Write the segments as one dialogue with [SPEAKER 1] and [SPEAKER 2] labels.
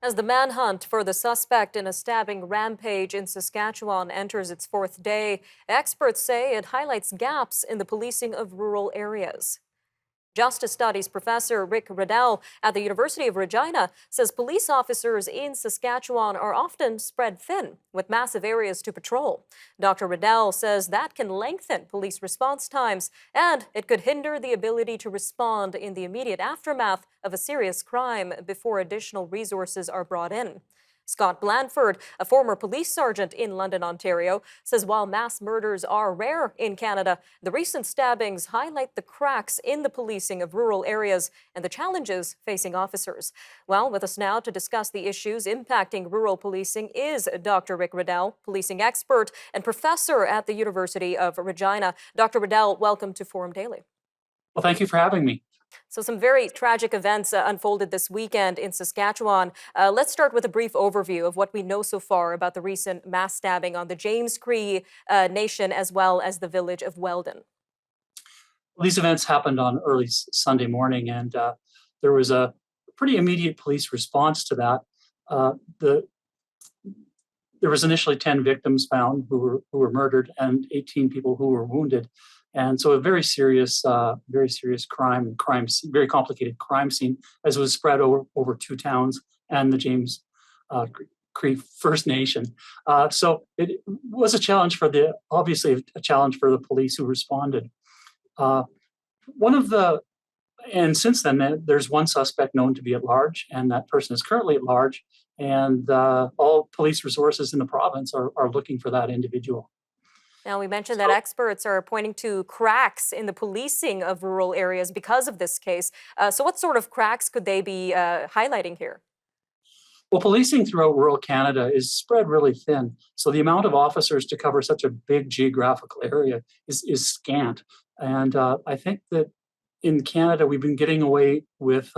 [SPEAKER 1] As the manhunt for the suspect in a stabbing rampage in Saskatchewan enters its fourth day, experts say it highlights gaps in the policing of rural areas. Justice Studies professor Rick Ruddell at the University of Regina says police officers in Saskatchewan are often spread thin, with massive areas to patrol. Dr. Ruddell says that can lengthen police response times, and it could hinder the ability to respond in the immediate aftermath of a serious crime before additional resources are brought in. Scott Blanford, a former police sergeant in London, Ontario, says while mass murders are rare in Canada, the recent stabbings highlight the cracks in the policing of rural areas and the challenges facing officers. Well, with us now to discuss the issues impacting rural policing is Dr. Rick Ruddell, policing expert and professor at the University of Regina. Dr. Ruddell, welcome to Forum Daily.
[SPEAKER 2] Well, thank you for having me.
[SPEAKER 1] So, some very tragic events unfolded this weekend in Saskatchewan. Let's start with a brief overview of what we know so far about the recent mass stabbing on the James Cree Nation as well as the village of Weldon.
[SPEAKER 2] Well, these events happened on early Sunday morning, and there was a pretty immediate police response to that. Uh, the, there was initially 10 victims found who were murdered and 18 people who were wounded. And so a very serious very complicated crime scene as it was spread over two towns and the James Cree First Nation. So it was obviously a challenge for the police who responded. Uh, one of the and since then, there's one suspect known to be at large, and that person is currently at large. And all police resources in the province are looking for that individual.
[SPEAKER 1] Now, we mentioned that
[SPEAKER 2] So,
[SPEAKER 1] experts are pointing to cracks in the policing of rural areas because of this case. So, what sort of cracks could they be highlighting here?
[SPEAKER 2] well, policing throughout rural Canada is spread really thin. So the amount of officers to cover such a big geographical area is scant. And I think that in Canada, we've been getting away with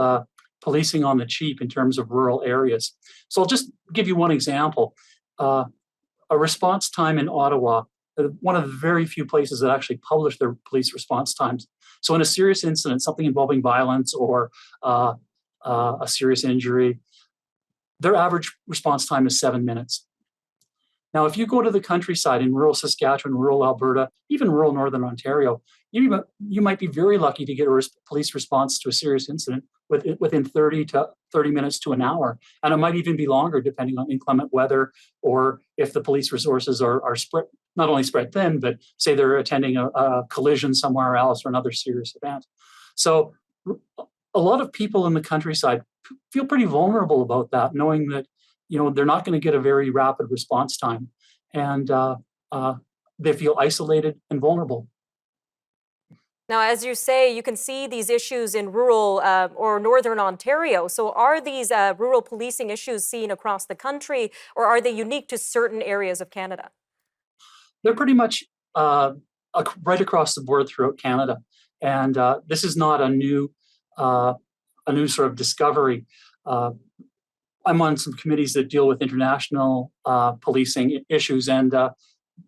[SPEAKER 2] policing on the cheap in terms of rural areas. So I'll just give you one example. Uh, a response time in Ottawa, one of the very few places that actually publish their police response times. So in a serious incident, something involving violence or a serious injury, their average response time is 7 minutes. Now, if you go to the countryside in rural Saskatchewan, rural Alberta, even rural Northern Ontario, you might be very lucky to get a police response to a serious incident within 30 minutes to an hour. And it might even be longer depending on inclement weather or if the police resources are spread, not only spread thin, but say they're attending a collision somewhere else or another serious event. So a lot of people in the countryside feel pretty vulnerable about that, knowing that they're not going to get a very rapid response time, and they feel isolated and vulnerable.
[SPEAKER 1] Now, as you say, you can see these issues in rural or northern Ontario. So, are these rural policing issues seen across the country, or are they unique to certain areas of Canada?
[SPEAKER 2] They're pretty much right across the board throughout Canada, and this is not uh, a new sort of discovery. Uh, I'm on some committees that deal with international policing issues, and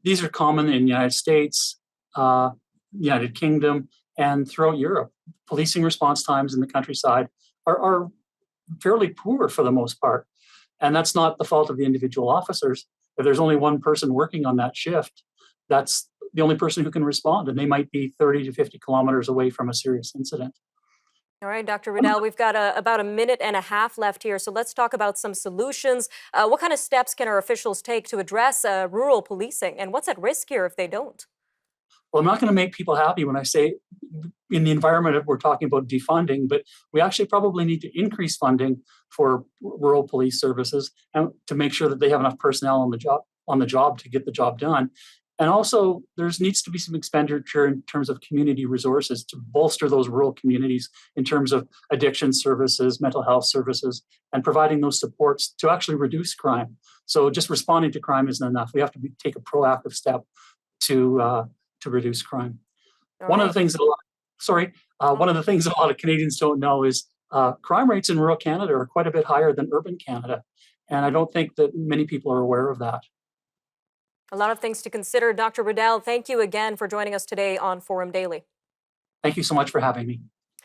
[SPEAKER 2] these are common in the United States, United Kingdom, and throughout Europe. Policing response times in the countryside are fairly poor for the most part, and that's not the fault of the individual officers. If there's only one person working on that shift, that's the only person who can respond, and they might be 30 to 50 kilometers away from a serious incident.
[SPEAKER 1] All right, Dr. Ruddell, we've got about a minute and a half left here. So, let's talk about some solutions. What kind of steps can our officials take to address rural policing, and what's at risk here if they don't?
[SPEAKER 2] Well, I'm not going to make people happy when I say in the environment that we're talking about defunding, but we actually probably need to increase funding for rural police services and to make sure that they have enough personnel on the job to get the job done. And also, there needs to be some expenditure in terms of community resources to bolster those rural communities in terms of addiction services, mental health services, and providing those supports to actually reduce crime. So just responding to crime isn't enough. We have to take a proactive step to reduce crime.
[SPEAKER 1] All
[SPEAKER 2] One of the
[SPEAKER 1] right.
[SPEAKER 2] things that one of the things that a lot of Canadians don't know is crime rates in rural Canada are quite a bit higher than urban Canada, and I don't think that many people are aware of that.
[SPEAKER 1] A lot of things to consider. Dr. Ruddell, thank you again for joining us today on Forum Daily.
[SPEAKER 2] Thank you so much for having me.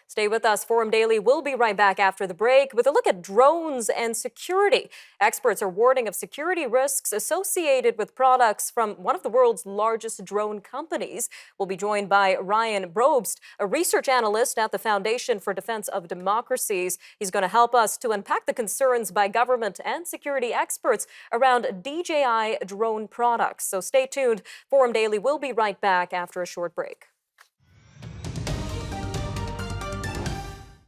[SPEAKER 1] Stay with us. Forum Daily will be right back after the break with a look at drones and security. Experts are warning of security risks associated with products from one of the world's largest drone companies. We'll be joined by Ryan Brobst, a research analyst at the Foundation for Defense of Democracies. He's going to help us to unpack the concerns by government and security experts around DJI drone products. So stay tuned. Forum Daily will be right back after a short break.